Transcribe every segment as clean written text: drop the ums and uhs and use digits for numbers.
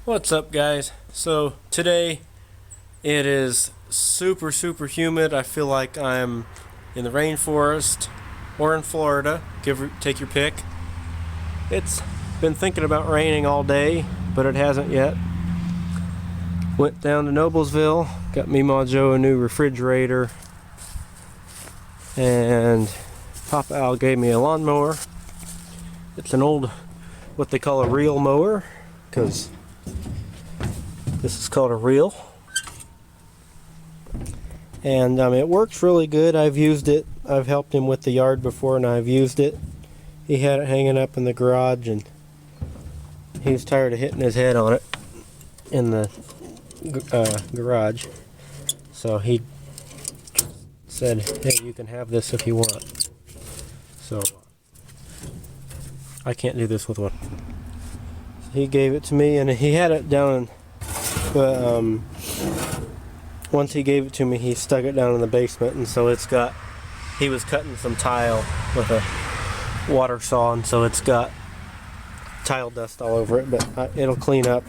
What's up, guys? So today it is super humid. I feel like I'm in the rainforest or in Florida. Take your pick. It's been thinking about raining all day, but it hasn't yet. Went down to Noblesville, got me Ma Joe a new refrigerator, and Papa Al gave me a lawnmower. It's an old, what they call a reel mower, because this is called a reel, and it works really good. I've used it. I've helped him with the yard before, and I've used it. He had it hanging up in the garage, and he was tired of hitting his head on it in the garage. So he said, "Hey, you can have this if you want." So I can't do this with one. So he gave it to me, and he had it down. But once he gave it to me, he stuck it down in the basement, and so it's got, he was cutting some tile with a water saw, and so it's got tile dust all over it, but it'll clean up.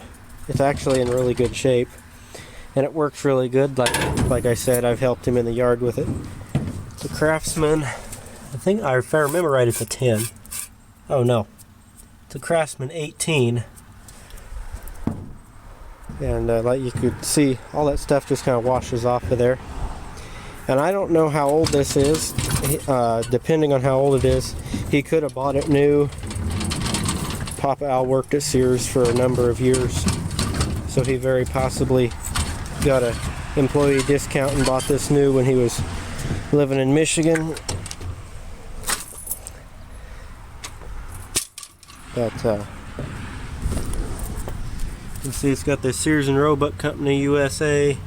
It's actually in really good shape, and it works really good. Like I said, I've helped him in the yard with it. It's a Craftsman. I think, if I remember right, it's a 10. Oh no, it's a Craftsman 18. And like you could see, all that stuff just kind of washes off of there. And I don't know how old this is. Depending on how old it is, he could have bought it new. Papa Al worked at Sears for a number of years, so he very possibly got an employee discount and bought this new when he was living in Michigan. But you see, it's got the Sears and Roebuck Company USA.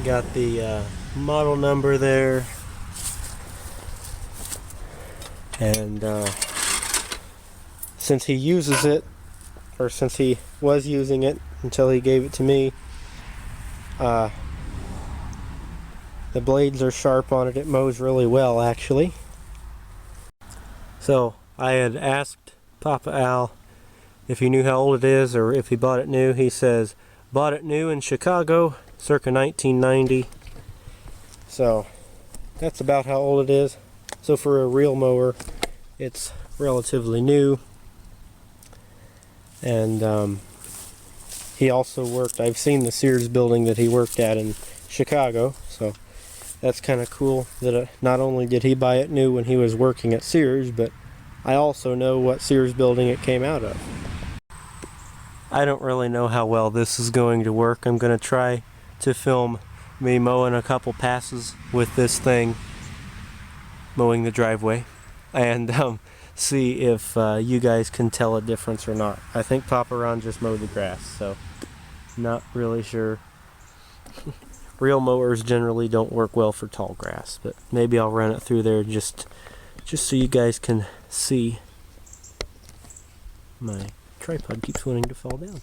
Got the model number there, and since he uses it, or since he was using it until he gave it to me, the blades are sharp on it. It mows really well, actually. So I had asked Papa Al if he knew how old it is, or if he bought it new. He says, bought it new in Chicago, circa 1990. So that's about how old it is. So for a reel mower, it's relatively new. And he also worked, I've seen the Sears building that he worked at in Chicago, so that's kind of cool that not only did he buy it new when he was working at Sears, but I also know what Sears building it came out of. I don't really know how well this is going to work. I'm going to try to film me mowing a couple passes with this thing, mowing the driveway, and see if you guys can tell a difference or not. I think Papa Ron just mowed the grass, so not really sure. Reel mowers generally don't work well for tall grass, but maybe I'll run it through there just so you guys can see. My tripod keeps wanting to fall down.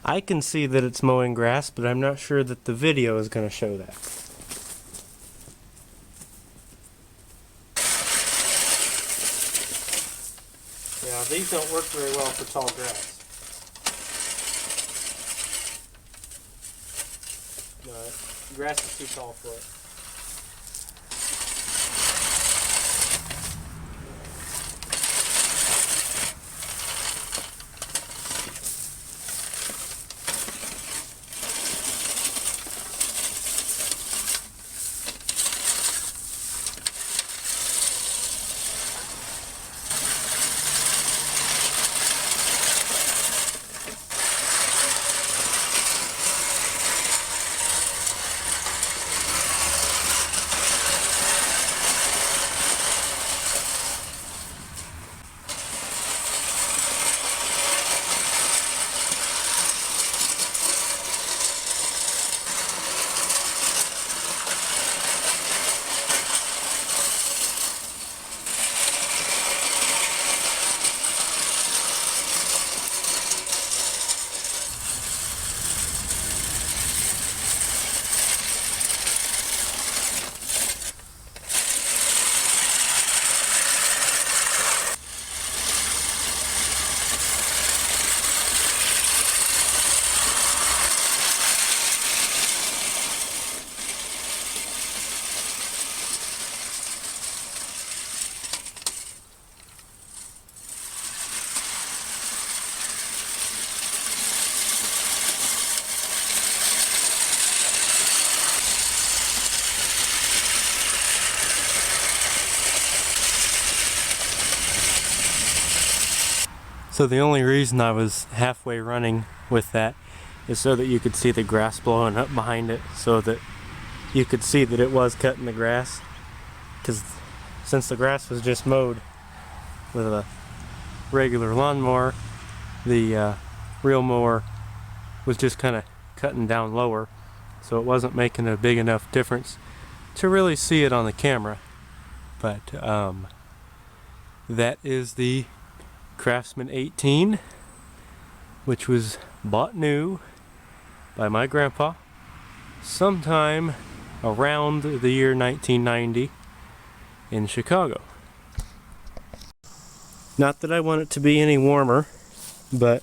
I can see that it's mowing grass, but I'm not sure that the video is going to show that. these don't work very well for tall grass. No, grass is too tall for it. So the only reason I was halfway running with that is so that you could see the grass blowing up behind it, so that you could see that it was cutting the grass. Because since the grass was just mowed with a regular lawnmower, the reel mower was just kind of cutting down lower, so it wasn't making a big enough difference to really see it on the camera. But that is the Craftsman 18, which was bought new by my grandpa sometime around the year 1990 in Chicago. Not that I want it to be any warmer, but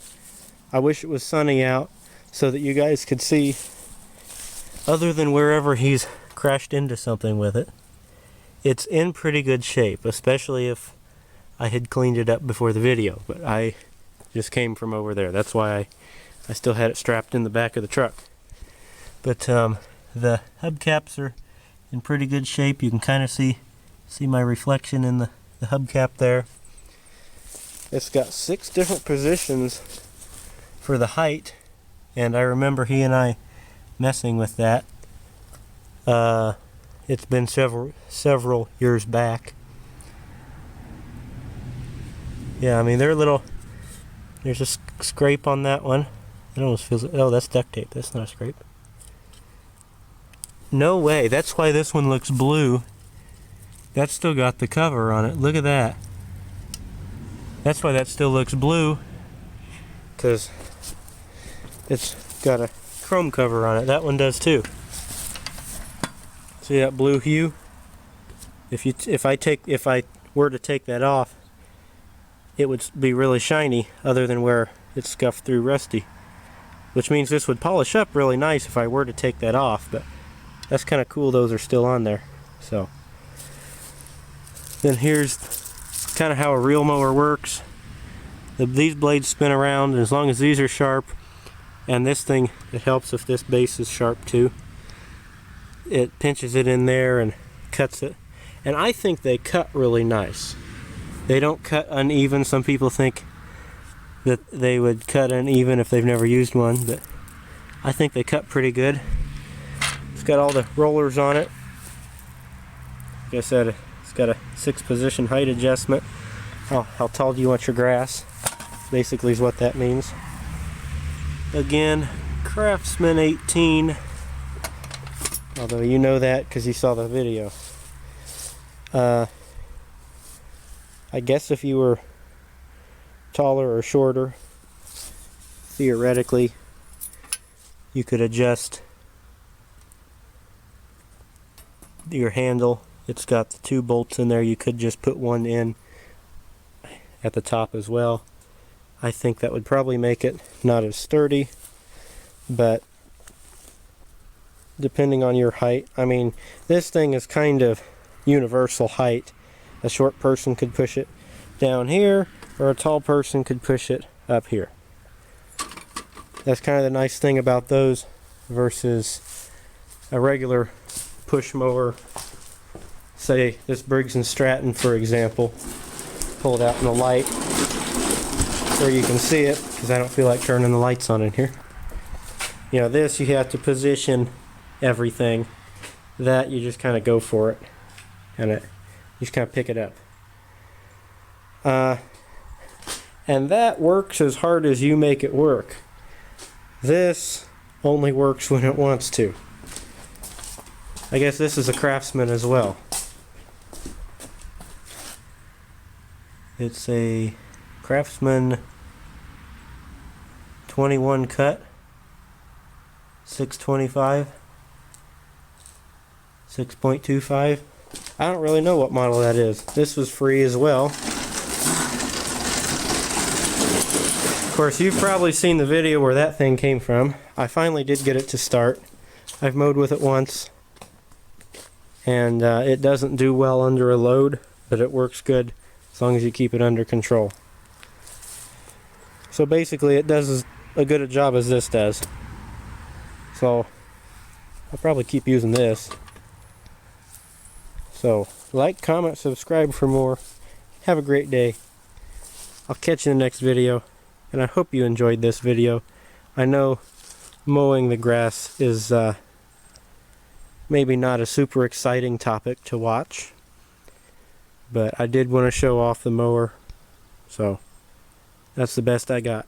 I wish it was sunny out so that you guys could see, other than wherever he's crashed into something with it, it's in pretty good shape, especially if I had cleaned it up before the video, but I just came from over there. That's why I still had it strapped in the back of the truck. But the hubcaps are in pretty good shape. You can kind of see my reflection in the hubcap there. It's got 6 different positions for the height, and I remember he and I messing with that. It's been several years back. Yeah, I mean, they're little. There's a scrape on that one. It almost feels. Oh, that's duct tape. That's not a scrape. No way. That's why this one looks blue. That's still got the cover on it. Look at that. That's why that still looks blue. Because it's got a chrome cover on it. That one does too. See that blue hue? If I were to take that off, it would be really shiny, other than where it's scuffed through rusty. Which means this would polish up really nice if I were to take that off, but that's kind of cool those are still on there. So then here's kind of how a reel mower works. These blades spin around, and as long as these are sharp, and this thing, it helps if this base is sharp too. It pinches it in there and cuts it. And I think they cut really nice. They don't cut uneven. Some people think that they would cut uneven if they've never used one, but I think they cut pretty good. It's got all the rollers on it. Like I said, it's got a 6-position height adjustment. How tall do you want your grass? Basically is what that means. Again, Craftsman 18. Although you know that because you saw the video. I guess if you were taller or shorter, theoretically, you could adjust your handle. It's got the 2 bolts in there. You could just put one in at the top as well. I think that would probably make it not as sturdy, but depending on your height, I mean, this thing is kind of universal height. A short person could push it down here, or a tall person could push it up here. That's kind of the nice thing about those versus a regular push mower. Say this Briggs & Stratton, for example. Pull it out in the light where you can see it, because I don't feel like turning the lights on in here. You know, this you have to position everything. That you just kind of go for it, and you just kind of pick it up. And that works as hard as you make it work. This only works when it wants to. I guess this is a Craftsman as well. It's a Craftsman 21 cut, 625, 6.25. I don't really know what model that is. This was free as well. Of course, you've probably seen the video where that thing came from. I finally did get it to start. I've mowed with it once, and it doesn't do well under a load, but it works good as long as you keep it under control. So basically it does as good a job as this does. So I'll probably keep using this. So like, comment, subscribe for more. Have a great day. I'll catch you in the next video, and I hope you enjoyed this video. I know mowing the grass is maybe not a super exciting topic to watch, but I did want to show off the mower, so that's the best I got.